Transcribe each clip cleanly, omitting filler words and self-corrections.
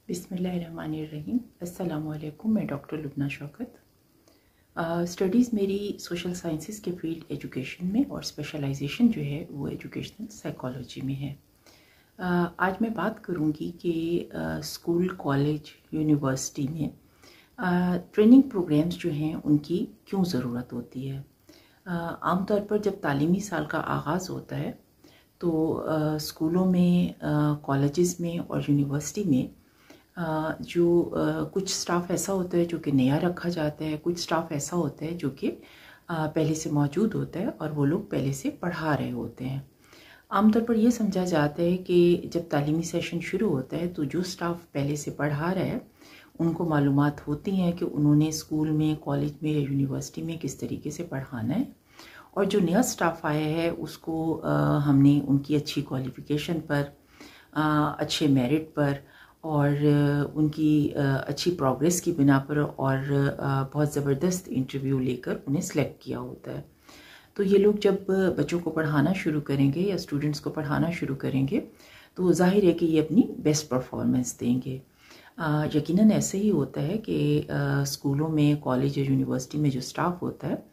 बिस्मिल्लाहिर्रहमानिर्रहीम। अस्सलामुअलैकुम। मैं डॉक्टर लुबना शौकत। स्टडीज़ मेरी सोशल साइंसेस के फील्ड एजुकेशन में और स्पेशलाइजेशन जो है वो एजुकेशनल साइकोलॉजी में है। आज मैं बात करूँगी कि स्कूल, कॉलेज, यूनिवर्सिटी में ट्रेनिंग प्रोग्राम्स जो हैं उनकी क्यों ज़रूरत होती है। आमतौर पर जब तालीमी साल का आगाज़ होता है तो स्कूलों में, कॉलेजेस में और यूनिवर्सिटी में कुछ स्टाफ ऐसा होता है जो कि नया रखा जाता है, कुछ स्टाफ ऐसा होता है जो कि पहले से मौजूद होता है और वो लोग पहले से पढ़ा रहे होते हैं। आमतौर पर यह समझा जाता है कि जब तालीमी सेशन शुरू होता है तो जो स्टाफ पहले से पढ़ा रहा है उनको मालूमात होती हैं कि उन्होंने स्कूल में, कॉलेज में या यूनिवर्सिटी में किस तरीके से पढ़ाना है, और जो नया स्टाफ आया है उसको हमने उनकी अच्छी क्वालिफ़िकेशन पर, अच्छे मेरिट पर और उनकी अच्छी प्रोग्रेस की बिना पर और बहुत ज़बरदस्त इंटरव्यू लेकर उन्हें सेलेक्ट किया होता है। तो ये लोग जब बच्चों को पढ़ाना शुरू करेंगे या स्टूडेंट्स को पढ़ाना शुरू करेंगे तो जाहिर है कि ये अपनी बेस्ट परफॉर्मेंस देंगे। यकीनन ऐसे ही होता है कि स्कूलों में, कॉलेज या यूनिवर्सिटी में जो स्टाफ होता है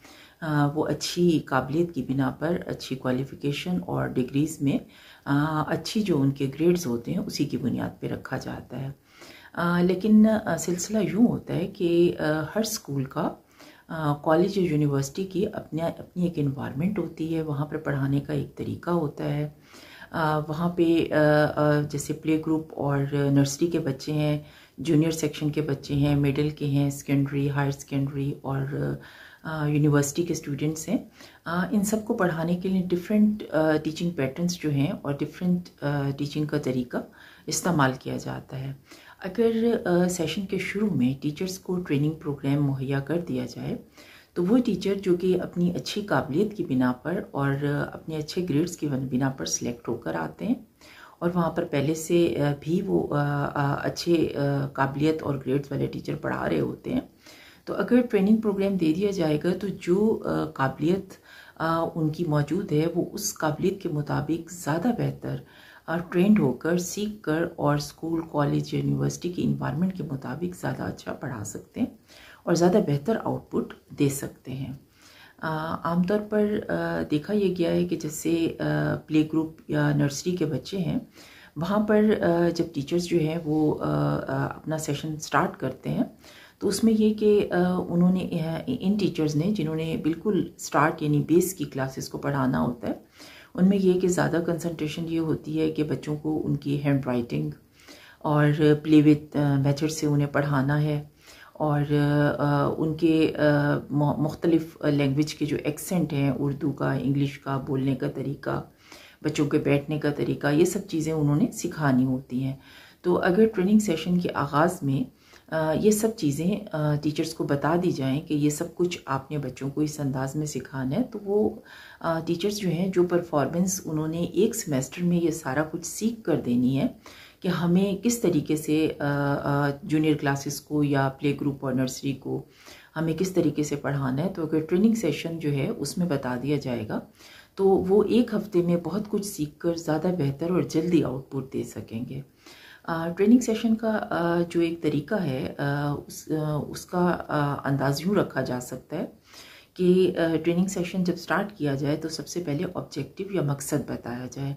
वो अच्छी काबिलियत की बिना पर, अच्छी क्वालिफ़िकेशन और डिग्रीज़ में अच्छी जो उनके ग्रेड्स होते हैं उसी की बुनियाद पे रखा जाता है। लेकिन सिलसिला यूँ होता है कि हर स्कूल का, कॉलेज या यूनिवर्सिटी की अपनी एक इन्वायरमेंट होती है, वहाँ पर पढ़ाने का एक तरीका होता है। वहाँ पे जैसे प्ले ग्रुप और नर्सरी के बच्चे हैं, जूनियर सेक्शन के बच्चे हैं, मिडिल के हैं, सेकेंडरी, हायर सेकेंडरी और यूनिवर्सिटी के स्टूडेंट्स हैं। इन सबको पढ़ाने के लिए डिफरेंट टीचिंग पैटर्न्स जो हैं और डिफरेंट टीचिंग का तरीका इस्तेमाल किया जाता है। अगर सेशन के शुरू में टीचर्स को ट्रेनिंग प्रोग्राम मुहैया कर दिया जाए तो वो टीचर जो कि अपनी अच्छी काबिलियत की बिना पर और अपने अच्छे ग्रेड्स की बिना पर सिलेक्ट होकर आते हैं और वहाँ पर पहले से भी वो अच्छे काबिलियत और ग्रेड्स वाले टीचर पढ़ा रहे होते हैं, तो अगर ट्रेनिंग प्रोग्राम दे दिया जाएगा तो जो काबिलियत उनकी मौजूद है वो उस काबिलियत के मुताबिक ज़्यादा बेहतर ट्रेंड होकर, सीख कर और स्कूल, कॉलेज, यूनिवर्सिटी की इन्वायरमेंट के मुताबिक ज़्यादा अच्छा पढ़ा सकते हैं और ज़्यादा बेहतर आउटपुट दे सकते हैं। आमतौर पर देखा यह गया है कि जैसे प्ले ग्रुप या नर्सरी के बच्चे हैं, वहाँ पर जब टीचर्स जो हैं वो अपना सेशन स्टार्ट करते हैं तो उसमें ये कि उन्होंने इन टीचर्स ने जिन्होंने बिल्कुल स्टार्ट यानी बेस की क्लासेस को पढ़ाना होता है, उनमें ये कि ज़्यादा कंसंट्रेशन ये होती है कि बच्चों को उनकी हैंड राइटिंग और प्ले विथ मेथड से उन्हें पढ़ाना है और उनके मुख्तलिफ लैंग्वेज के जो एक्सेंट हैं, उर्दू का, इंग्लिश का बोलने का तरीका, बच्चों के बैठने का तरीका, ये सब चीज़ें उन्होंने सिखानी होती हैं। तो अगर ट्रेनिंग सेशन के आगाज़ में ये सब चीज़ें टीचर्स को बता दी जाएं कि ये सब कुछ आपने बच्चों को इस अंदाज में सिखाना है, तो वो टीचर्स जो हैं, जो परफॉर्मेंस उन्होंने एक सेमेस्टर में ये सारा कुछ सीख कर देनी है कि हमें किस तरीके से जूनियर क्लासेस को या प्ले ग्रुप और नर्सरी को हमें किस तरीके से पढ़ाना है, तो अगर ट्रेनिंग सेशन जो है उसमें बता दिया जाएगा तो वो एक हफ्ते में बहुत कुछ सीख कर ज़्यादा बेहतर और जल्दी आउटपुट दे सकेंगे। ट्रेनिंग सेशन का जो एक तरीका है उसका अंदाज़ यूँ रखा जा सकता है कि ट्रेनिंग सेशन जब स्टार्ट किया जाए तो सबसे पहले ऑब्जेक्टिव या मकसद बताया जाए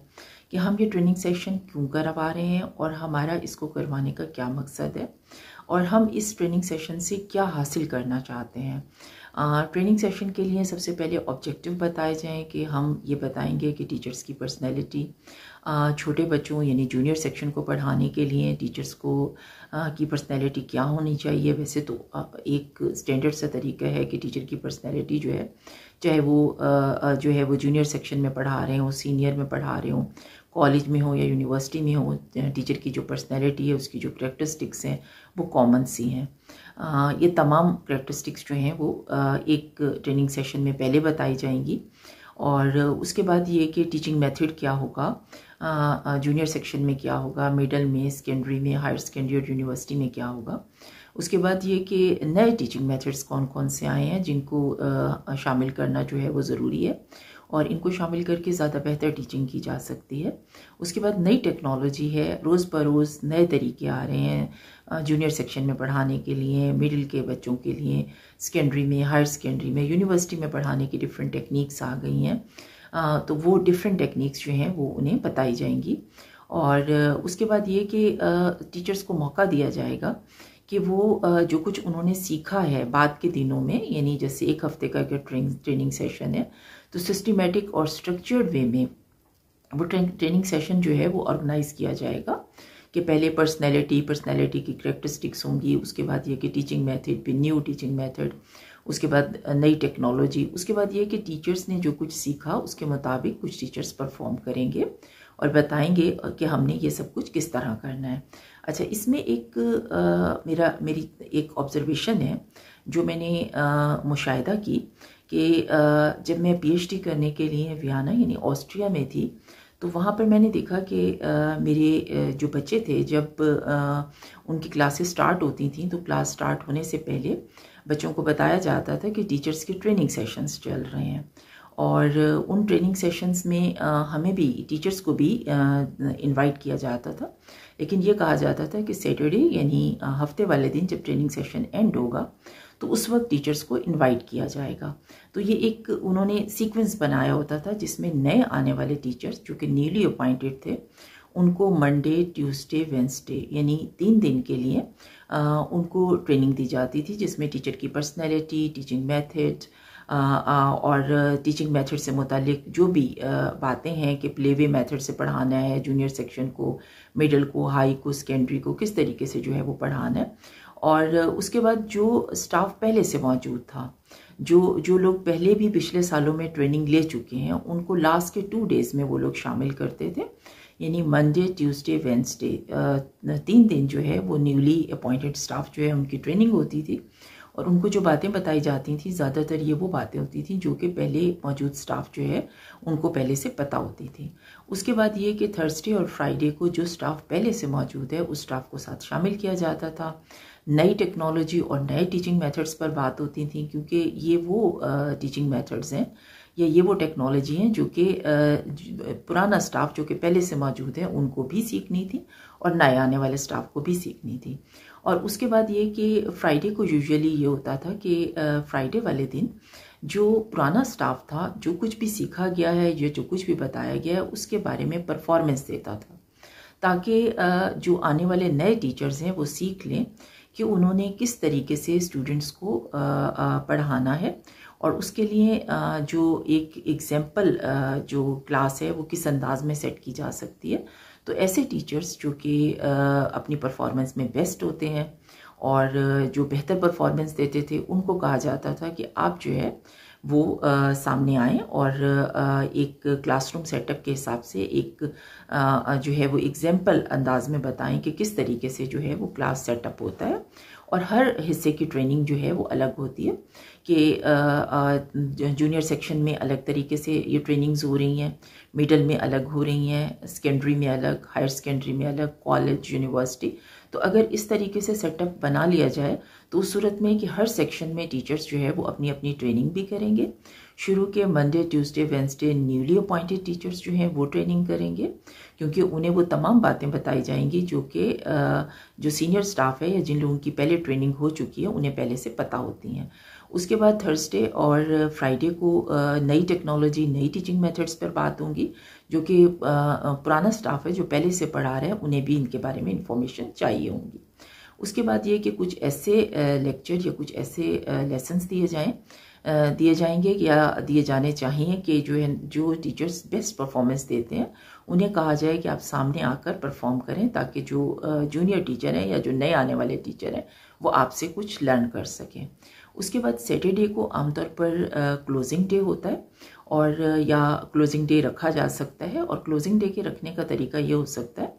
कि हम ये ट्रेनिंग सेशन क्यों करवा रहे हैं और हमारा इसको करवाने का क्या मकसद है और हम इस ट्रेनिंग सेशन से क्या हासिल करना चाहते हैं। ट्रेनिंग सेशन के लिए सबसे पहले ऑब्जेक्टिव बताए जाएं कि हम ये बताएंगे कि टीचर्स की पर्सनैलिटी, छोटे बच्चों यानी जूनियर सेक्शन को पढ़ाने के लिए टीचर्स को की पर्सनैलिटी क्या होनी चाहिए। वैसे तो एक स्टैंडर्ड सा तरीका है कि टीचर की पर्सनैलिटी जो है, चाहे वो जूनियर सेक्शन में पढ़ा रहे हों, सीनियर में पढ़ा रहे हों, कॉलेज में हो या यूनिवर्सिटी में हो, टीचर की जो पर्सनैलिटी है, उसकी जो करैक्टरिस्टिक्स हैं वो कॉमन सी हैं। ये तमाम करैक्टरिस्टिक्स जो हैं वो एक ट्रेनिंग सेशन में पहले बताई जाएंगी और उसके बाद ये कि टीचिंग मेथड क्या होगा, जूनियर सेक्शन में क्या होगा, मिडिल में, सेकेंडरी में, हायर सेकेंडरी और यूनिवर्सिटी में क्या होगा। उसके बाद ये कि नए टीचिंग मेथड्स कौन कौन से आए हैं जिनको शामिल करना जो है वो ज़रूरी है और इनको शामिल करके ज़्यादा बेहतर टीचिंग की जा सकती है। उसके बाद नई टेक्नोलॉजी है, रोज़ बरोज़ नए तरीके आ रहे हैं जूनियर सेक्शन में पढ़ाने के लिए, मिडिल के बच्चों के लिए, सेकेंडरी में, हायर सेकेंडरी में, यूनिवर्सिटी में पढ़ाने की डिफरेंट टेक्निक्स आ गई हैं। तो वो डिफरेंट टेक्निक्स जो हैं वो उन्हें बताई जाएंगी। और उसके बाद ये कि टीचर्स को मौका दिया जाएगा कि वो जो कुछ उन्होंने सीखा है बाद के दिनों में, यानी जैसे एक हफ्ते का अगर ट्रेनिंग सेशन है तो सिस्टमेटिक और स्ट्रक्चर्ड वे में वो ट्रेनिंग सेशन जो है वो ऑर्गेनाइज किया जाएगा कि पहले पर्सनैलिटी की करेक्टरिस्टिक्स होंगी, उसके बाद ये कि टीचिंग मेथड पे न्यू टीचिंग मेथड, उसके बाद नई टेक्नोलॉजी, उसके बाद ये कि टीचर्स ने जो कुछ सीखा उसके मुताबिक कुछ टीचर्स परफॉर्म करेंगे और बताएंगे कि हमने ये सब कुछ किस तरह करना है। अच्छा, इसमें एक मेरी एक ऑब्जर्वेशन है जो मैंने मुशाहिदा की कि जब मैं पीएचडी करने के लिए वियना यानी ऑस्ट्रिया में थी तो वहाँ पर मैंने देखा कि मेरे जो बच्चे थे जब उनकी क्लासेस स्टार्ट होती थी तो क्लास स्टार्ट होने से पहले बच्चों को बताया जाता था कि टीचर्स के ट्रेनिंग सेशंस चल रहे हैं और उन ट्रेनिंग सेशंस में हमें भी, टीचर्स को भी इनवाइट किया जाता था। लेकिन ये कहा जाता था कि सैटरडे यानी हफ्ते वाले दिन जब ट्रेनिंग सेशन एंड होगा तो उस वक्त टीचर्स को इनवाइट किया जाएगा। तो ये एक उन्होंने सीक्वेंस बनाया होता था जिसमें नए आने वाले टीचर्स जो कि न्यूली अपॉइंटेड थे उनको मंडे, ट्यूसडे, वेंसडे यानी 3 दिन के लिए उनको ट्रेनिंग दी जाती थी, जिसमें टीचर की पर्सनैलिटी, टीचिंग मेथड और टीचिंग मेथड से मुतालिक जो भी बातें हैं कि प्लेवे मेथड से पढ़ाना है जूनियर सेक्शन को, मिडिल को, हाई को, सेकेंडरी को, किस तरीके से जो है वो पढ़ाना है। और उसके बाद जो स्टाफ पहले से मौजूद था, जो लोग पहले भी पिछले सालों में ट्रेनिंग ले चुके हैं, उनको लास्ट के 2 डेज़ में वो लोग शामिल करते थे, यानी मंडे, ट्यूसडे, वेंसडे 3 दिन जो है वो न्यूली अपॉइंटेड स्टाफ जो है उनकी ट्रेनिंग होती थी और उनको जो बातें बताई जाती थी ज़्यादातर ये वो बातें होती थी जो कि पहले मौजूद स्टाफ जो है उनको पहले से पता होती थी। उसके बाद ये कि थर्सडे और फ्राइडे को जो स्टाफ पहले से मौजूद है उस स्टाफ को साथ शामिल किया जाता था। नई टेक्नोलॉजी और नए टीचिंग मेथड्स पर बात होती थी क्योंकि ये वो टीचिंग मेथड्स हैं या ये वो टेक्नोलॉजी हैं जो कि पुराना स्टाफ जो कि पहले से मौजूद है उनको भी सीखनी थी और नए आने वाले स्टाफ को भी सीखनी थी। और उसके बाद ये कि फ्राइडे को यूजुअली ये होता था कि फ्राइडे वाले दिन जो पुराना स्टाफ था, जो कुछ भी सीखा गया है या जो कुछ भी बताया गया है उसके बारे में परफॉर्मेंस देता था, ताकि जो आने वाले नए टीचर्स हैं वो सीख लें कि उन्होंने किस तरीके से स्टूडेंट्स को पढ़ाना है और उसके लिए जो एक एग्जाम्पल जो क्लास है वो किस अंदाज में सेट की जा सकती है। तो ऐसे टीचर्स जो कि अपनी परफॉर्मेंस में बेस्ट होते हैं और जो बेहतर परफॉर्मेंस देते थे उनको कहा जाता था कि आप जो है वो सामने आएँ और एक क्लासरूम सेटअप के हिसाब से एक जो है वो एग्जाम्पल अंदाज में बताएं कि किस तरीके से जो है वो क्लास सेटअप होता है। और हर हिस्से की ट्रेनिंग जो है वो अलग होती है कि जूनियर सेक्शन में अलग तरीके से ये ट्रेनिंग्स हो रही हैं, मिडिल में अलग हो रही हैं, सेकेंडरी में अलग, हायर सेकेंडरी में अलग, कॉलेज, यूनिवर्सिटी। तो अगर इस तरीके से सेटअप बना लिया जाए तो उस सूरत में कि हर सेक्शन में टीचर्स जो है वो अपनी अपनी ट्रेनिंग भी करेंगे। शुरू के Monday, Tuesday, Wednesday newly appointed teachers जो हैं वो ट्रेनिंग करेंगे क्योंकि उन्हें वो तमाम बातें बताई जाएंगी जो कि जो सीनियर स्टाफ है या जिन लोगों की पहले ट्रेनिंग हो चुकी है उन्हें पहले से पता होती हैं। उसके बाद थर्सडे और फ्राइडे को नई टेक्नोलॉजी, नई टीचिंग मेथड्स पर बात होंगी जो कि पुराना स्टाफ है जो पहले से पढ़ा रहा है उन्हें भी इनके बारे में इंफॉर्मेशन चाहिए होंगी। उसके बाद ये कि कुछ ऐसे लेक्चर या कुछ ऐसे लेसन्स दिए जाएंगे या दिए जाने चाहिए कि जो टीचर्स बेस्ट परफॉर्मेंस देते हैं उन्हें कहा जाए कि आप सामने आकर परफॉर्म करें ताकि जो जूनियर टीचर हैं या जो नए आने वाले टीचर हैं वो आपसे कुछ लर्न कर सकें। उसके बाद सैटरडे को आमतौर पर क्लोजिंग डे होता है और या क्लोजिंग डे रखा जा सकता है और क्लोजिंग डे के रखने का तरीका ये हो सकता है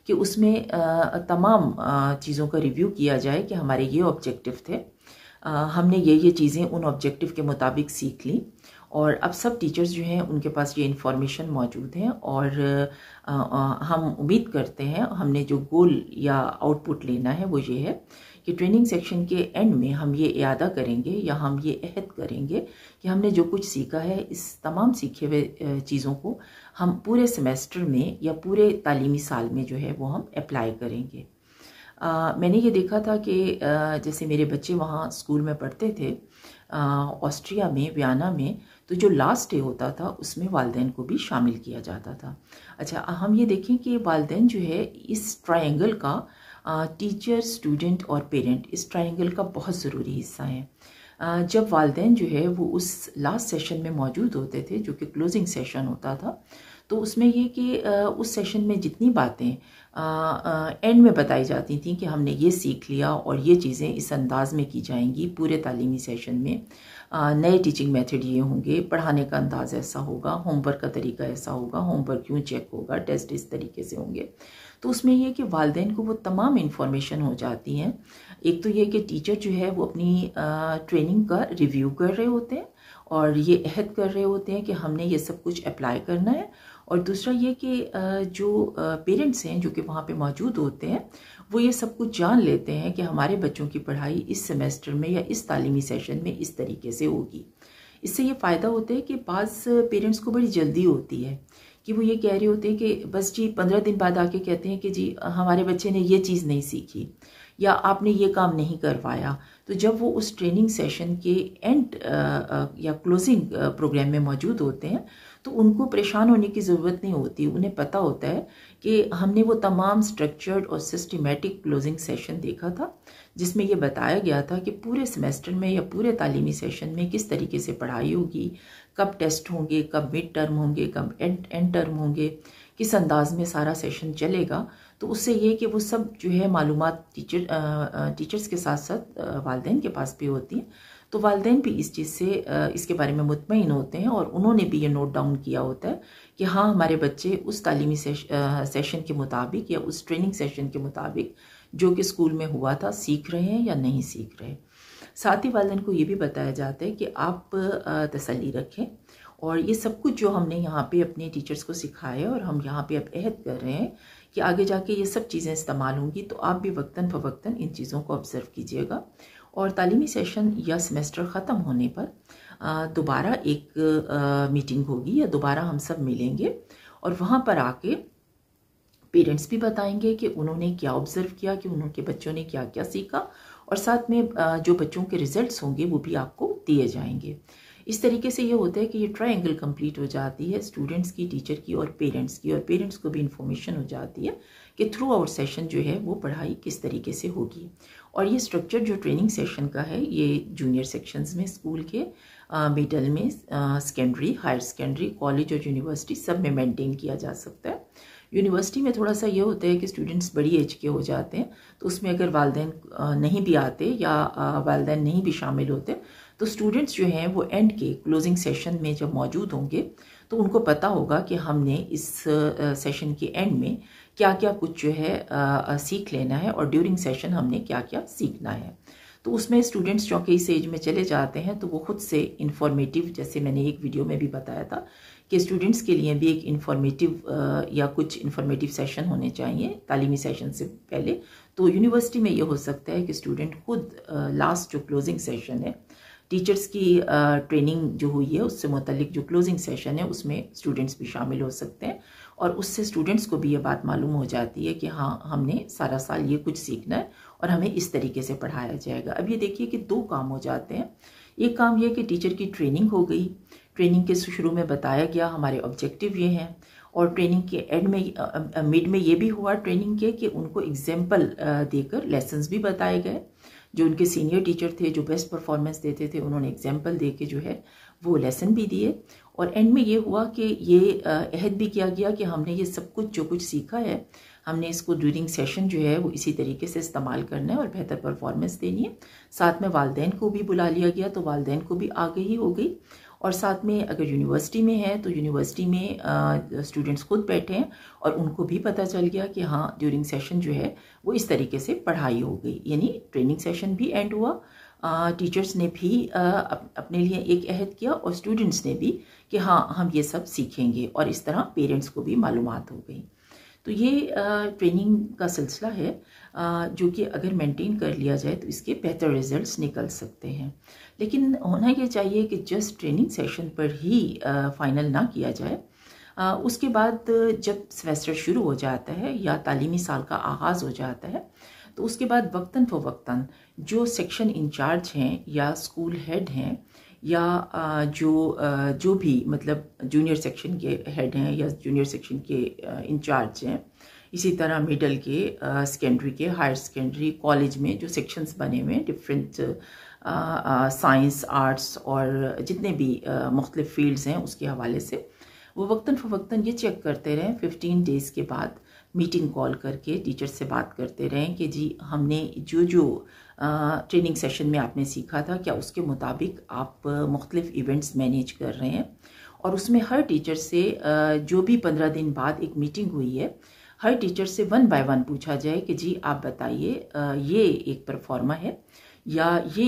कि उसमें तमाम चीज़ों का रिव्यू किया जाए कि हमारे ये ऑब्जेक्टिव थे, हमने ये चीज़ें उन ऑब्जेक्टिव के मुताबिक सीख ली और अब सब टीचर्स जो हैं उनके पास ये इन्फॉर्मेशन मौजूद है और हम उम्मीद करते हैं, हमने जो गोल या आउटपुट लेना है वो ये है कि ट्रेनिंग सेक्शन के एंड में हम ये इयादा करेंगे या हम ये अहद करेंगे कि हमने जो कुछ सीखा है इस तमाम सीखे हुए चीज़ों को हम पूरे सेमेस्टर में या पूरे तालीमी साल में जो है वो हम अप्लाई करेंगे। मैंने ये देखा था कि जैसे मेरे बच्चे वहाँ स्कूल में पढ़ते थे ऑस्ट्रिया में, वियना में, तो जो लास्ट डे होता था उसमें वालिदैन को भी शामिल किया जाता था। अच्छा, हम ये देखें कि वालिदैन जो है इस ट्रायंगल का टीचर, स्टूडेंट और पेरेंट, इस ट्रायंगल का बहुत ज़रूरी हिस्सा है। जब वालिदैन जो है वो उस लास्ट सेशन में मौजूद होते थे जो कि क्लोजिंग सेशन होता था, तो उसमें ये कि उस सेशन में जितनी बातें एंड में बताई जाती थी कि हमने ये सीख लिया और ये चीज़ें इस अंदाज में की जाएंगी पूरे तालीमी सेशन में, नए टीचिंग मेथड ये होंगे, पढ़ाने का अंदाज ऐसा होगा, होमवर्क का तरीका ऐसा होगा, होमवर्क यूँ चेक होगा, टेस्ट इस तरीके से होंगे। तो उसमें यह कि वालिदैन को वो तमाम इन्फॉर्मेशन हो जाती हैं। एक तो ये कि टीचर जो है वो अपनी ट्रेनिंग का रिव्यू कर रहे होते हैं और ये अहद कर रहे होते हैं कि हमने ये सब कुछ अप्लाई करना है, और दूसरा ये कि जो पेरेंट्स हैं जो कि वहाँ पे मौजूद होते हैं वो ये सब कुछ जान लेते हैं कि हमारे बच्चों की पढ़ाई इस सेमेस्टर में या इस तालीमी सेशन में इस तरीके से होगी। इससे ये फ़ायदा होता है कि बाज़ पेरेंट्स को बड़ी जल्दी होती है कि वो ये कह रहे होते हैं कि बस जी 15 दिन बाद आके कहते हैं कि जी हमारे बच्चे ने ये चीज़ नहीं सीखी या आपने ये काम नहीं करवाया। तो जब वो उस ट्रेनिंग सेशन के एंड या क्लोजिंग प्रोग्राम में मौजूद होते हैं तो उनको परेशान होने की ज़रूरत नहीं होती। उन्हें पता होता है कि हमने वो तमाम स्ट्रक्चर्ड और सिस्टमेटिक क्लोजिंग सेशन देखा था जिसमें ये बताया गया था कि पूरे सेमेस्टर में या पूरे तालीमी सेशन में किस तरीके से पढ़ाई होगी, कब टेस्ट होंगे, कब मिड टर्म होंगे, कब एंड टर्म होंगे, किस अंदाज में सारा सेशन चलेगा। तो उससे ये कि वो सब जो है मालूमात टीचर्स के साथ साथ वालिदैन के पास भी होती हैं। तो वालिदैन भी इस चीज़ से इसके बारे में मुतमईन होते हैं और उन्होंने भी ये नोट डाउन किया होता है कि हाँ हमारे बच्चे उस तालीमी सेशन के मुताबिक या उस ट्रेनिंग सेशन के मुताबिक जो कि स्कूल में हुआ था सीख रहे हैं या नहीं सीख रहे। साथ ही वालिदैन को ये भी बताया जाता है कि आप तसल्ली रखें और ये सब कुछ जो हमने यहाँ पे अपने टीचर्स को सिखाया है और हम यहाँ पे अब अहद कर रहे हैं कि आगे जाके ये सब चीज़ें इस्तेमाल होंगी, तो आप भी वक्तन फ़वक्तन इन चीज़ों को ऑब्ज़र्व कीजिएगा। और तालीमी सेशन या सेमेस्टर ख़त्म होने पर दोबारा एक मीटिंग होगी या दोबारा हम सब मिलेंगे और वहाँ पर आके पेरेंट्स भी बताएंगे कि उन्होंने क्या ऑब्ज़र्व किया, कि उनके बच्चों ने क्या क्या सीखा, और साथ में जो बच्चों के रिजल्ट्स होंगे वो भी आपको दिए जाएंगे। इस तरीके से ये होता है कि ये ट्रायंगल कंप्लीट हो जाती है स्टूडेंट्स की, टीचर की और पेरेंट्स की, और पेरेंट्स को भी इंफॉर्मेशन हो जाती है कि थ्रू आउट सेशन जो है वो पढ़ाई किस तरीके से होगी। और ये स्ट्रक्चर जो ट्रेनिंग सेशन का है ये जूनियर सेक्शंस में, स्कूल के मिडल में, सेकेंडरी, हायर सेकेंडरी, कॉलेज और यूनिवर्सिटी सब में मेंटेन किया जा सकता है। यूनिवर्सिटी में थोड़ा सा ये होता है कि स्टूडेंट्स बड़ी एज के हो जाते हैं, तो उसमें अगर वालिदैन नहीं भी आते या वालिदैन नहीं भी शामिल होते तो स्टूडेंट्स जो हैं वो एंड के क्लोजिंग सेशन में जब मौजूद होंगे तो उनको पता होगा कि हमने इस सेशन के एंड में क्या क्या कुछ जो है सीख लेना है और ड्यूरिंग सेशन हमने क्या क्या सीखना है। तो उसमें स्टूडेंट्स जो कि इस एज में चले जाते हैं तो वो खुद से इंफॉर्मेटिव, जैसे मैंने एक वीडियो में भी बताया था कि स्टूडेंट्स के लिए भी एक इंफॉर्मेटिव या कुछ इंफॉर्मेटिव सेशन होने चाहिए तालीमी सेशन से पहले। तो यूनिवर्सिटी में ये हो सकता है कि स्टूडेंट खुद लास्ट जो क्लोजिंग सेशन है, टीचर्स की ट्रेनिंग जो हुई है उससे मुतल्लिक जो क्लोजिंग सेशन है उसमें स्टूडेंट्स भी शामिल हो सकते हैं और उससे स्टूडेंट्स को भी ये बात मालूम हो जाती है कि हाँ हमने सारा साल ये कुछ सीखना है और हमें इस तरीके से पढ़ाया जाएगा। अब ये देखिए कि दो काम हो जाते हैं। एक काम ये कि टीचर की ट्रेनिंग हो गई, ट्रेनिंग के शुरू में बताया गया हमारे ऑब्जेक्टिव ये हैं, और ट्रेनिंग के एंड में मिड में ये भी हुआ ट्रेनिंग के कि उनको एग्जाम्पल देकर लेसन्स भी बताए गए। जो उनके सीनियर टीचर थे जो बेस्ट परफॉर्मेंस देते थे उन्होंने एग्जाम्पल दे के जो है वो लेसन भी दिए, और एंड में ये हुआ कि ये अहद भी किया गया कि हमने ये सब कुछ जो कुछ सीखा है हमने इसको ड्यूरिंग सेशन जो है वो इसी तरीके से इस्तेमाल करना है और बेहतर परफॉर्मेंस देनी है। साथ में वालिदैन को भी बुला लिया गया तो वालिदैन को भी आगाही हो गई, और साथ में अगर यूनिवर्सिटी में है तो यूनिवर्सिटी में स्टूडेंट्स खुद बैठे हैं और उनको भी पता चल गया कि हाँ ड्यूरिंग सेशन जो है वो इस तरीके से पढ़ाई हो गई, यानी ट्रेनिंग सेशन भी एंड हुआ, टीचर्स ने भी अपने लिए एक अहद किया और स्टूडेंट्स ने भी कि हाँ हम ये सब सीखेंगे, और इस तरह पेरेंट्स को भी मालूमात हो गई। तो ये ट्रेनिंग का सिलसिला है जो कि अगर मेंटेन कर लिया जाए तो इसके बेहतर रिजल्ट्स निकल सकते हैं। लेकिन होना ये चाहिए कि जस्ट ट्रेनिंग सेशन पर ही फाइनल ना किया जाए। उसके बाद जब सेमेस्टर शुरू हो जाता है या तालीमी साल का आगाज़ हो जाता है, तो उसके बाद वक्तन फ़वक्तन जो सेक्शन इंचार्ज हैं या स्कूल हेड हैं या जो भी मतलब जूनियर सेक्शन के हेड हैं या जूनियर सेक्शन के इंचार्ज हैं, इसी तरह मिडल के, सेकेंडरी के, हायर सेकेंडरी, कॉलेज में जो सेक्शंस बने हुए हैं डिफरेंट साइंस, आर्ट्स और जितने भी मुख्तलिफ फील्ड्स हैं उसके हवाले से वो वक्तन फ़वक्तन ये चेक करते रहें, 15 डेज़ के बाद मीटिंग कॉल करके टीचर से बात करते रहें कि जी हमने जो ट्रेनिंग सेशन में आपने सीखा था क्या उसके मुताबिक आप मुख्तलिफ इवेंट्स मैनेज कर रहे हैं। और उसमें हर टीचर से जो भी 15 दिन बाद एक मीटिंग हुई है, हर टीचर से 1 बाय 1 पूछा जाए कि जी आप बताइए ये एक परफॉर्मा है या ये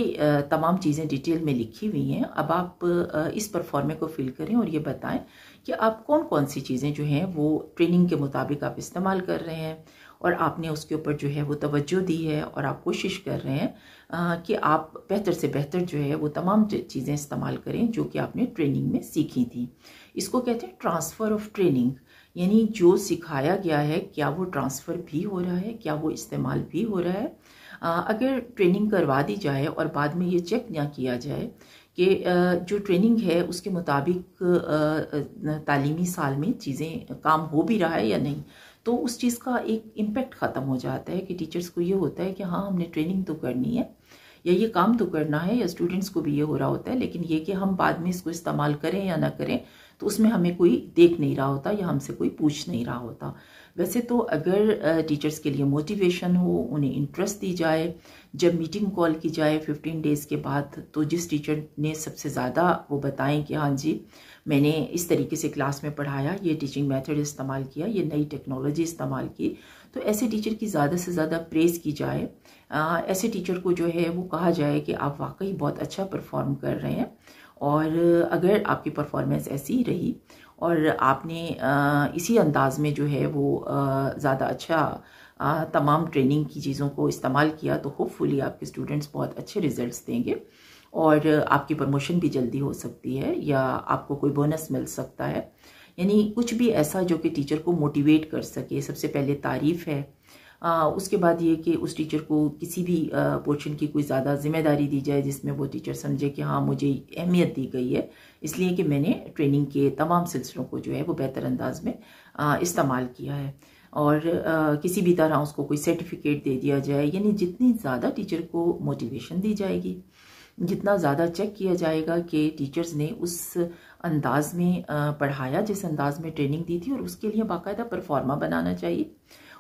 तमाम चीज़ें डिटेल में लिखी हुई हैं, अब आप इस परफॉर्मे को फिल करें और ये बताएं कि आप कौन कौन सी चीज़ें जो हैं वो ट्रेनिंग के मुताबिक आप इस्तेमाल कर रहे हैं और आपने उसके ऊपर जो है वो तवज्जो दी है और आप कोशिश कर रहे हैं कि आप बेहतर से बेहतर जो है वो तमाम चीज़ें इस्तेमाल करें जो कि आपने ट्रेनिंग में सीखी थी। इसको कहते हैं ट्रांसफ़र ऑफ ट्रेनिंग, यानी जो सिखाया गया है क्या वो ट्रांसफ़र भी हो रहा है, क्या वो इस्तेमाल भी हो रहा है। अगर ट्रेनिंग करवा दी जाए और बाद में ये चेक ना किया जाए कि जो ट्रेनिंग है उसके मुताबिक तालीमी साल में चीज़ें काम हो भी रहा है या नहीं, तो उस चीज़ का एक इम्पेक्ट ख़त्म हो जाता है कि टीचर्स को ये होता है कि हाँ हमने ट्रेनिंग तो करनी है या ये काम तो करना है, या स्टूडेंट्स को भी ये हो रहा होता है, लेकिन ये कि हम बाद में इसको इस्तेमाल करें या ना करें तो उसमें हमें कोई देख नहीं रहा होता या हमसे कोई पूछ नहीं रहा होता। वैसे तो अगर टीचर्स के लिए मोटिवेशन हो, उन्हें इंटरेस्ट दी जाए, जब मीटिंग कॉल की जाए 15 डेज़ के बाद, तो जिस टीचर ने सबसे ज़्यादा वो बताएं कि हाँ जी मैंने इस तरीके से क्लास में पढ़ाया, ये टीचिंग मेथड इस्तेमाल किया, ये नई टेक्नोलॉजी इस्तेमाल की, तो ऐसे टीचर की ज़्यादा से ज़्यादा प्रेज़ की जाए। ऐसे टीचर को जो है वो कहा जाए कि आप वाकई बहुत अच्छा परफॉर्म कर रहे हैं, और अगर आपकी परफॉर्मेंस ऐसी ही रही और आपने इसी अंदाज में जो है वो ज़्यादा अच्छा तमाम ट्रेनिंग की चीज़ों को इस्तेमाल किया तो होपफुली आपके स्टूडेंट्स बहुत अच्छे रिजल्ट्स देंगे और आपकी प्रमोशन भी जल्दी हो सकती है या आपको कोई बोनस मिल सकता है। यानी कुछ भी ऐसा जो कि टीचर को मोटिवेट कर सके। सबसे पहले तारीफ़ है, उसके बाद ये कि उस टीचर को किसी भी पोर्शन की कोई ज़्यादा जिम्मेदारी दी जाए जिसमें वो टीचर समझे कि हाँ मुझे अहमियत दी गई है इसलिए कि मैंने ट्रेनिंग के तमाम सिलसिलों को जो है वो बेहतर अंदाज में इस्तेमाल किया है, और किसी भी तरह उसको कोई सर्टिफिकेट दे दिया जाए। यानी जितनी ज़्यादा टीचर को मोटिवेशन दी जाएगी, जितना ज़्यादा चेक किया जाएगा कि टीचर्स ने उस अंदाज में पढ़ाया जिस अंदाज में ट्रेनिंग दी थी, और उसके लिए बाकायदा परफॉर्मा बनाना चाहिए।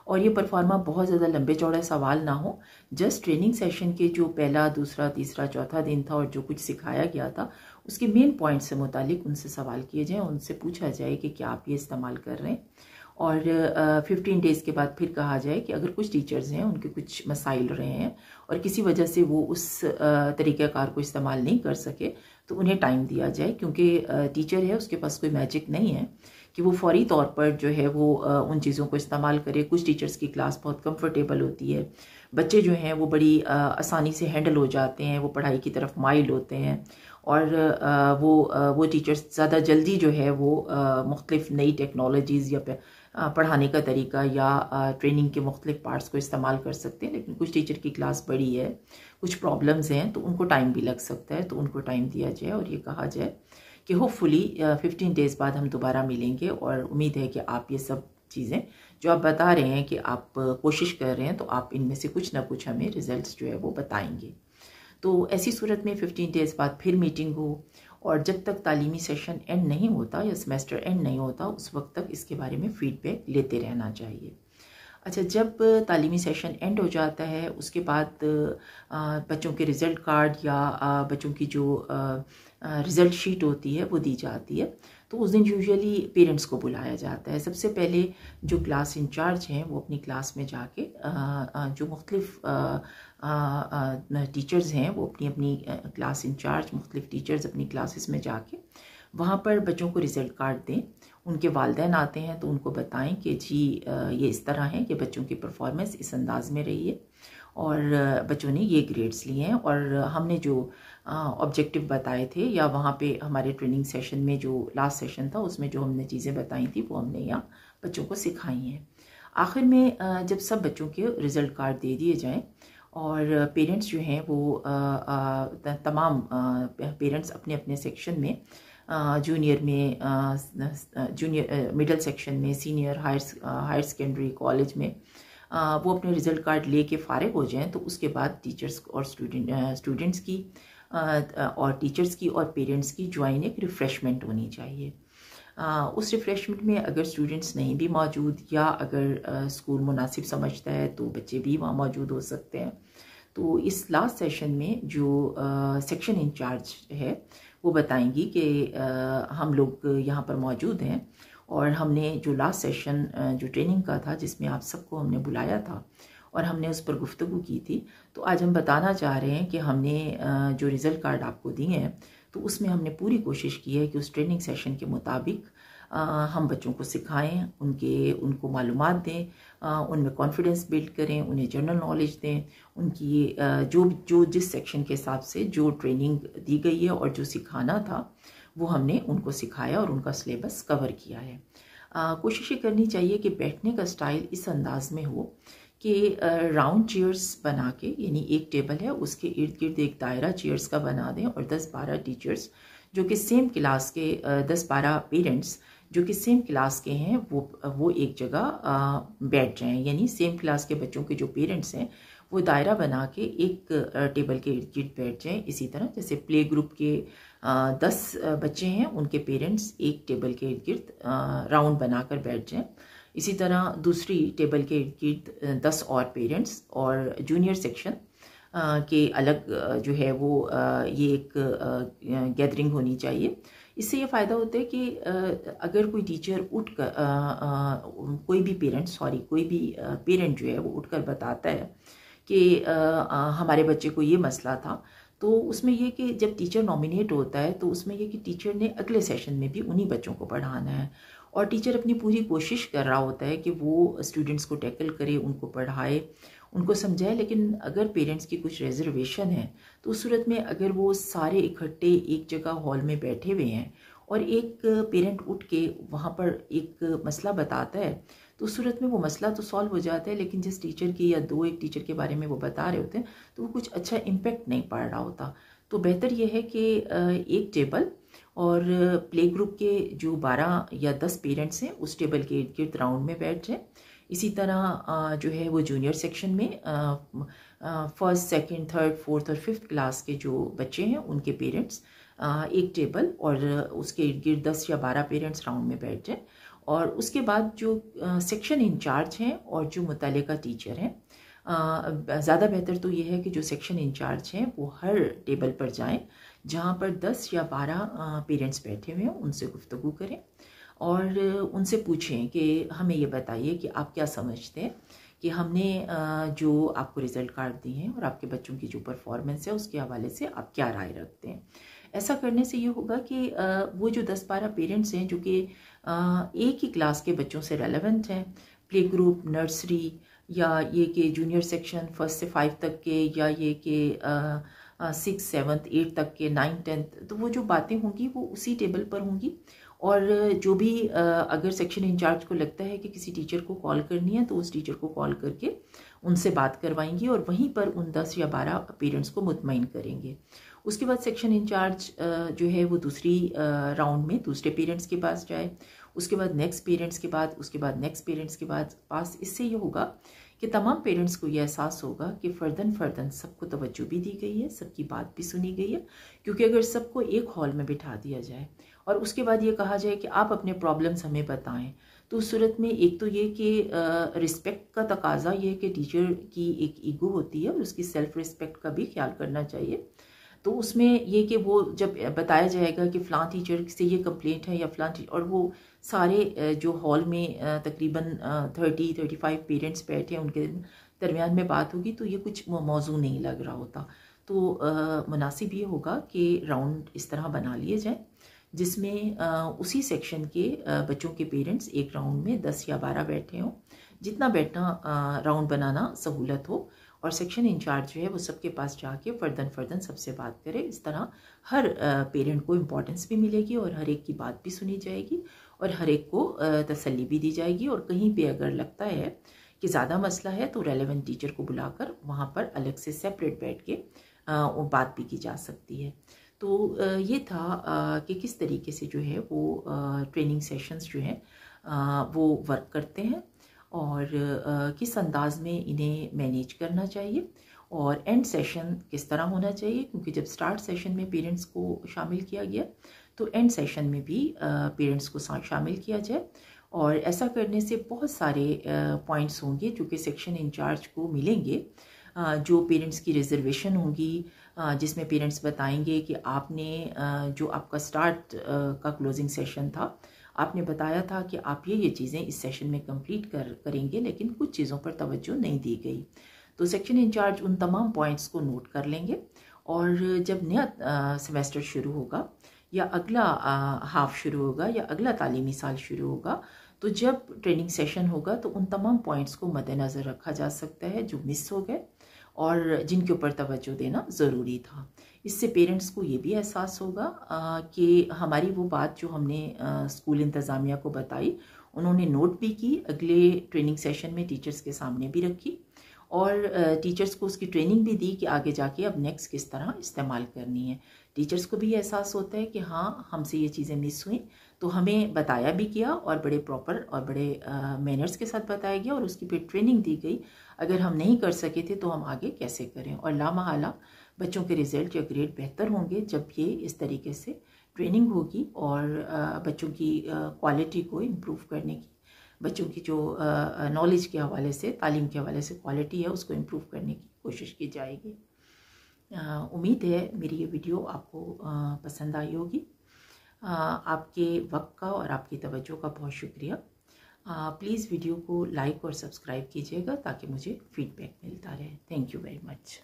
और ये परफॉर्मा बहुत ज़्यादा लंबे चौड़े सवाल ना हो, जस्ट ट्रेनिंग सेशन के जो पहला, दूसरा, तीसरा, चौथा दिन था और जो कुछ सिखाया गया था उसके मेन पॉइंट से मुतालिक उनसे सवाल किए जाएँ, उनसे पूछा जाए कि क्या आप ये इस्तेमाल कर रहे हैं। और 15 डेज़ के बाद फिर कहा जाए कि अगर कुछ टीचर्स हैं उनके कुछ मसाइल रहे हैं और किसी वजह से वो उस तरीक़ाकार को इस्तेमाल नहीं कर सके तो उन्हें टाइम दिया जाए, क्योंकि टीचर है उसके पास कोई मैजिक नहीं है कि वो फौरी तौर पर जो है वो उन चीज़ों को इस्तेमाल करे। कुछ टीचर्स की क्लास बहुत कंफर्टेबल होती है, बच्चे जो हैं वो बड़ी आसानी से हैंडल हो जाते हैं, वो पढ़ाई की तरफ माइल होते हैं, और वो टीचर्स ज़्यादा जल्दी जो है वो मुख्तलिफ नई टेक्नोलॉजीज़ या पढ़ाने का तरीका या ट्रेनिंग के मुख्तलिफ पार्ट्स को इस्तेमाल कर सकते हैं। लेकिन कुछ टीचर की क्लास बड़ी है, कुछ प्रॉब्लम्स हैं, तो उनको टाइम भी लग सकता है, तो उनको टाइम दिया जाए और ये कहा जाए कि होपफुली 15 डेज़ बाद हम दोबारा मिलेंगे और उम्मीद है कि आप ये सब चीज़ें जो आप बता रहे हैं कि आप कोशिश कर रहे हैं, तो आप इनमें से कुछ ना कुछ हमें रिजल्ट्स जो है वो बताएंगे। तो ऐसी सूरत में 15 डेज़ बाद फिर मीटिंग हो, और जब तक तालीमी सेशन एंड नहीं होता या सेमेस्टर एंड नहीं होता उस वक्त तक इसके बारे में फ़ीडबैक लेते रहना चाहिए। अच्छा, जब तालीमी सेशन एंड हो जाता है उसके बाद बच्चों के रिज़ल्ट कार्ड या बच्चों की जो रिज़ल्ट शीट होती है वो दी जाती है। तो उस दिन यूजुअली पेरेंट्स को बुलाया जाता है। सबसे पहले जो क्लास इंचार्ज हैं वो अपनी क्लास में जाके जो मुख्तलिफ टीचर्स हैं वो अपनी अपनी क्लास इंचार्ज मुख्तलिफ टीचर्स अपनी क्लासेस में जाके वहाँ पर बच्चों को रिज़ल्ट कार्ड दें। उनके वालिदैन आते हैं तो उनको बताएं कि जी ये इस तरह है कि बच्चों की परफॉर्मेंस इस अंदाज में रही है और बच्चों ने ये ग्रेड्स लिए हैं और हमने जो ऑब्जेक्टिव बताए थे या वहाँ पे हमारे ट्रेनिंग सेशन में जो लास्ट सेशन था उसमें जो हमने चीज़ें बताई थी वो हमने यहाँ बच्चों को सिखाई हैं। आखिर में जब सब बच्चों के रिज़ल्ट कार्ड दे दिए जाएं और पेरेंट्स जो हैं वो तमाम पेरेंट्स अपने अपने सेक्शन में जूनियर में जूनियर मिडिल सेक्शन में सीनियर हायर सेकेंडरी कॉलेज में वो अपने रिज़ल्ट कार्ड लेके फ़ारिग हो जाएं तो उसके बाद टीचर्स और स्टूडेंट्स की और टीचर्स की और पेरेंट्स की ज्वाइन एक रिफ़्रेशमेंट होनी चाहिए। उस रिफ़्रेशमेंट में अगर स्टूडेंट्स नहीं भी मौजूद या अगर स्कूल मुनासिब समझता है तो बच्चे भी वहाँ मौजूद हो सकते हैं। तो इस लास्ट सेशन में जो सेक्शन इंचार्ज है वो बताएंगी कि हम लोग यहाँ पर मौजूद हैं और हमने जो लास्ट सेशन जो ट्रेनिंग का था जिसमें आप सबको हमने बुलाया था और हमने उस पर गुफ्तगू की थी, तो आज हम बताना चाह रहे हैं कि हमने जो रिज़ल्ट कार्ड आपको दिए हैं तो उसमें हमने पूरी कोशिश की है कि उस ट्रेनिंग सेशन के मुताबिक हम बच्चों को सिखाएं, उनको मालूमात दें, उनमें कॉन्फिडेंस बिल्ड करें, उन्हें जनरल नॉलेज दें, उनकी जो जिस सेक्शन के हिसाब से जो ट्रेनिंग दी गई है और जो सिखाना था वो हमने उनको सिखाया और उनका सिलेबस कवर किया है। कोशिश ये करनी चाहिए कि बैठने का स्टाइल इस अंदाज में हो कि राउंड चेयर्स बना के, यानी एक टेबल है उसके इर्द गिर्द एक दायरा चेयर्स का बना दें और 10-12 टीचर्स जो कि सेम क्लास के 10-12 पेरेंट्स जो कि सेम क्लास के हैं वो एक जगह बैठ जाएं, यानी सेम क्लास के बच्चों के जो पेरेंट्स हैं वो दायरा बना के एक टेबल के इर्द गिर्द बैठ जाएं। इसी तरह जैसे प्ले ग्रुप के 10 बच्चे हैं उनके पेरेंट्स एक टेबल के इर्द गिर्द राउंड बनाकर बैठ जाएं। इसी तरह दूसरी टेबल के इर्द गिर्द 10 और पेरेंट्स और जूनियर सेक्शन के अलग जो है वो ये एक गैदरिंग होनी चाहिए। इससे ये फ़ायदा होता है कि अगर कोई टीचर उठ कर कोई भी पेरेंट जो है वो उठकर बताता है कि हमारे बच्चे को ये मसला था, तो उसमें ये कि जब टीचर नॉमिनेट होता है तो उसमें ये कि टीचर ने अगले सेशन में भी उन्हीं बच्चों को पढ़ाना है और टीचर अपनी पूरी कोशिश कर रहा होता है कि वो स्टूडेंट्स को टैकल करे, उनको पढ़ाए, उनको समझाए। लेकिन अगर पेरेंट्स की कुछ रिजर्वेशन है तो उस सूरत में अगर वो सारे इकट्ठे एक जगह हॉल में बैठे हुए हैं और एक पेरेंट उठ के वहाँ पर एक मसला बताता है तो उस सूरत में वो मसला तो सॉल्व हो जाता है, लेकिन जिस टीचर की या एक टीचर के बारे में वो बता रहे होते हैं तो वो कुछ अच्छा इम्पेक्ट नहीं पड़ रहा होता। तो बेहतर ये है कि एक टेबल और प्ले ग्रुप के जो 12 या 10 पेरेंट्स हैं उस टेबल के इर्द गिर्द राउंड में बैठ जाए। इसी तरह जो है वो जूनियर सेक्शन में फर्स्ट, सेकंड, थर्ड, फोर्थ और फिफ्थ क्लास के जो बच्चे हैं उनके पेरेंट्स एक टेबल और उसके इर्द गिर्द 10 या 12 पेरेंट्स राउंड में बैठ जाए। और उसके बाद जो सेक्शन इंचार्ज हैं और जो मुतल्लिका टीचर हैं, ज़्यादा बेहतर तो ये है कि जो सेक्शन इंचार्ज हैं वो हर टेबल पर जाएं जहाँ पर 10 या 12 पेरेंट्स बैठे हुए हैं, उनसे गुफ्तगू करें और उनसे पूछें कि हमें ये बताइए कि आप क्या समझते हैं कि हमने जो आपको रिज़ल्ट कार्ड दिए हैं और आपके बच्चों की जो परफॉर्मेंस है उसके हवाले से आप क्या राय रखते हैं। ऐसा करने से ये होगा कि वो जो 10-12 पेरेंट्स हैं जो कि एक ही क्लास के बच्चों से रेलेवेंट हैं, प्ले ग्रुप, नर्सरी या ये कि जूनियर सेक्शन 1 से 5 तक के, या ये कि 6, 7, 8 तक के, 9, 10, तो वो जो बातें होंगी वो उसी टेबल पर होंगी। और जो भी अगर सेक्शन इंचार्ज को लगता है कि किसी टीचर को कॉल करनी है तो उस टीचर को कॉल करके उनसे बात करवाएंगे और वहीं पर उन 10 या 12 पेरेंट्स को मुतमईन करेंगे। उसके बाद सेक्शन इंचार्ज जो है वो दूसरी राउंड में दूसरे पेरेंट्स के पास जाए, उसके बाद नेक्स्ट पेरेंट्स के बाद, उसके बाद नेक्स्ट पेरेंट्स के बाद पास। इससे ये होगा कि तमाम पेरेंट्स को ये एहसास होगा कि फ़र्दन सबको तवज्जो भी दी गई है, सबकी बात भी सुनी गई है। क्योंकि अगर सबको एक हॉल में बिठा दिया जाए और उसके बाद ये कहा जाए कि आप अपने प्रॉब्लम्स हमें बताएं, तो उस सूरत में एक तो ये कि रिस्पेक्ट का तकाजा ये है कि टीचर की एक ईगो होती है और उसकी सेल्फ रिस्पेक्ट का भी ख्याल करना चाहिए। तो उसमें ये कि वो जब बताया जाएगा कि फ़लाँ टीचर से ये कंप्लेंट है या फ़लाँ टीचर, और वो सारे जो हॉल में तकरीबन 30-35 पेरेंट्स बैठे हैं, उनके दरमियान में बात होगी, तो ये कुछ मौजू नहीं लग रहा होता। तो मुनासिब ये होगा कि राउंड इस तरह बना लिए जाए जिसमें उसी सेक्शन के बच्चों के पेरेंट्स एक राउंड में 10 या 12 बैठे हों, जितना बैठना राउंड बनाना सहूलत हो, और सेक्शन इंचार्ज जो है वो सबके पास जाके फ़र्दन सबसे बात करे। इस तरह हर पेरेंट को इम्पोर्टेंस भी मिलेगी और हर एक की बात भी सुनी जाएगी और हर एक को तसल्ली भी दी जाएगी। और कहीं पे अगर लगता है कि ज़्यादा मसला है तो रेलेवेंट टीचर को बुलाकर वहाँ पर अलग से सेपरेट बैठ के वो बात भी की जा सकती है। तो ये था कि किस तरीके से जो है वो ट्रेनिंग सेशंस जो हैं वो वर्क करते हैं और किस अंदाज में इन्हें मैनेज करना चाहिए, और एंड सेशन किस तरह होना चाहिए, क्योंकि जब स्टार्ट सेशन में पेरेंट्स को शामिल किया गया तो एंड सेशन में भी पेरेंट्स को शामिल किया जाए। और ऐसा करने से बहुत सारे पॉइंट्स होंगे जो कि सेक्शन इंचार्ज को मिलेंगे, जो पेरेंट्स की रिजर्वेशन होंगी, जिसमें पेरेंट्स बताएंगे कि आपने जो आपका स्टार्ट का क्लोजिंग सेशन था, आपने बताया था कि आप ये चीज़ें इस सेशन में कंप्लीट करेंगे, लेकिन कुछ चीज़ों पर तवज्जो नहीं दी गई। तो सेक्शन इंचार्ज उन तमाम पॉइंट्स को नोट कर लेंगे, और जब नया सेमेस्टर शुरू होगा या अगला हाफ शुरू होगा या अगला तालीमी साल शुरू होगा, तो जब ट्रेनिंग सेशन होगा तो उन तमाम पॉइंट्स को मद्देनज़र रखा जा सकता है जो मिस हो गए और जिनके ऊपर तवज्जो देना ज़रूरी था। इससे पेरेंट्स को ये भी एहसास होगा कि हमारी वो बात जो हमने स्कूल इंतज़ामिया को बताई, उन्होंने नोट भी की, अगले ट्रेनिंग सेशन में टीचर्स के सामने भी रखी, और टीचर्स को उसकी ट्रेनिंग भी दी कि आगे जाके अब नेक्स्ट किस तरह इस्तेमाल करनी है। टीचर्स को भी एहसास होता है कि हाँ, हमसे ये चीज़ें मिस हुई, तो हमें बताया भी किया और बड़े प्रॉपर और बड़े मैनर्स के साथ बताया गया और उसकी फिर ट्रेनिंग दी गई। अगर हम नहीं कर सके थे तो हम आगे कैसे करें, और लामहला बच्चों के रिज़ल्ट या ग्रेड बेहतर होंगे जब ये इस तरीके से ट्रेनिंग होगी, और बच्चों की क्वालिटी को इम्प्रूव करने की, बच्चों की जो नॉलेज के हवाले से, तालीम के हवाले से क्वालिटी है, उसको इम्प्रूव करने की कोशिश की जाएगी। उम्मीद है मेरी ये वीडियो आपको पसंद आई होगी। आपके वक्त का और आपकी तवज्जो का बहुत शुक्रिया। प्लीज़ वीडियो को लाइक और सब्सक्राइब कीजिएगा ताकि मुझे फीडबैक मिलता रहे। Thank you very much.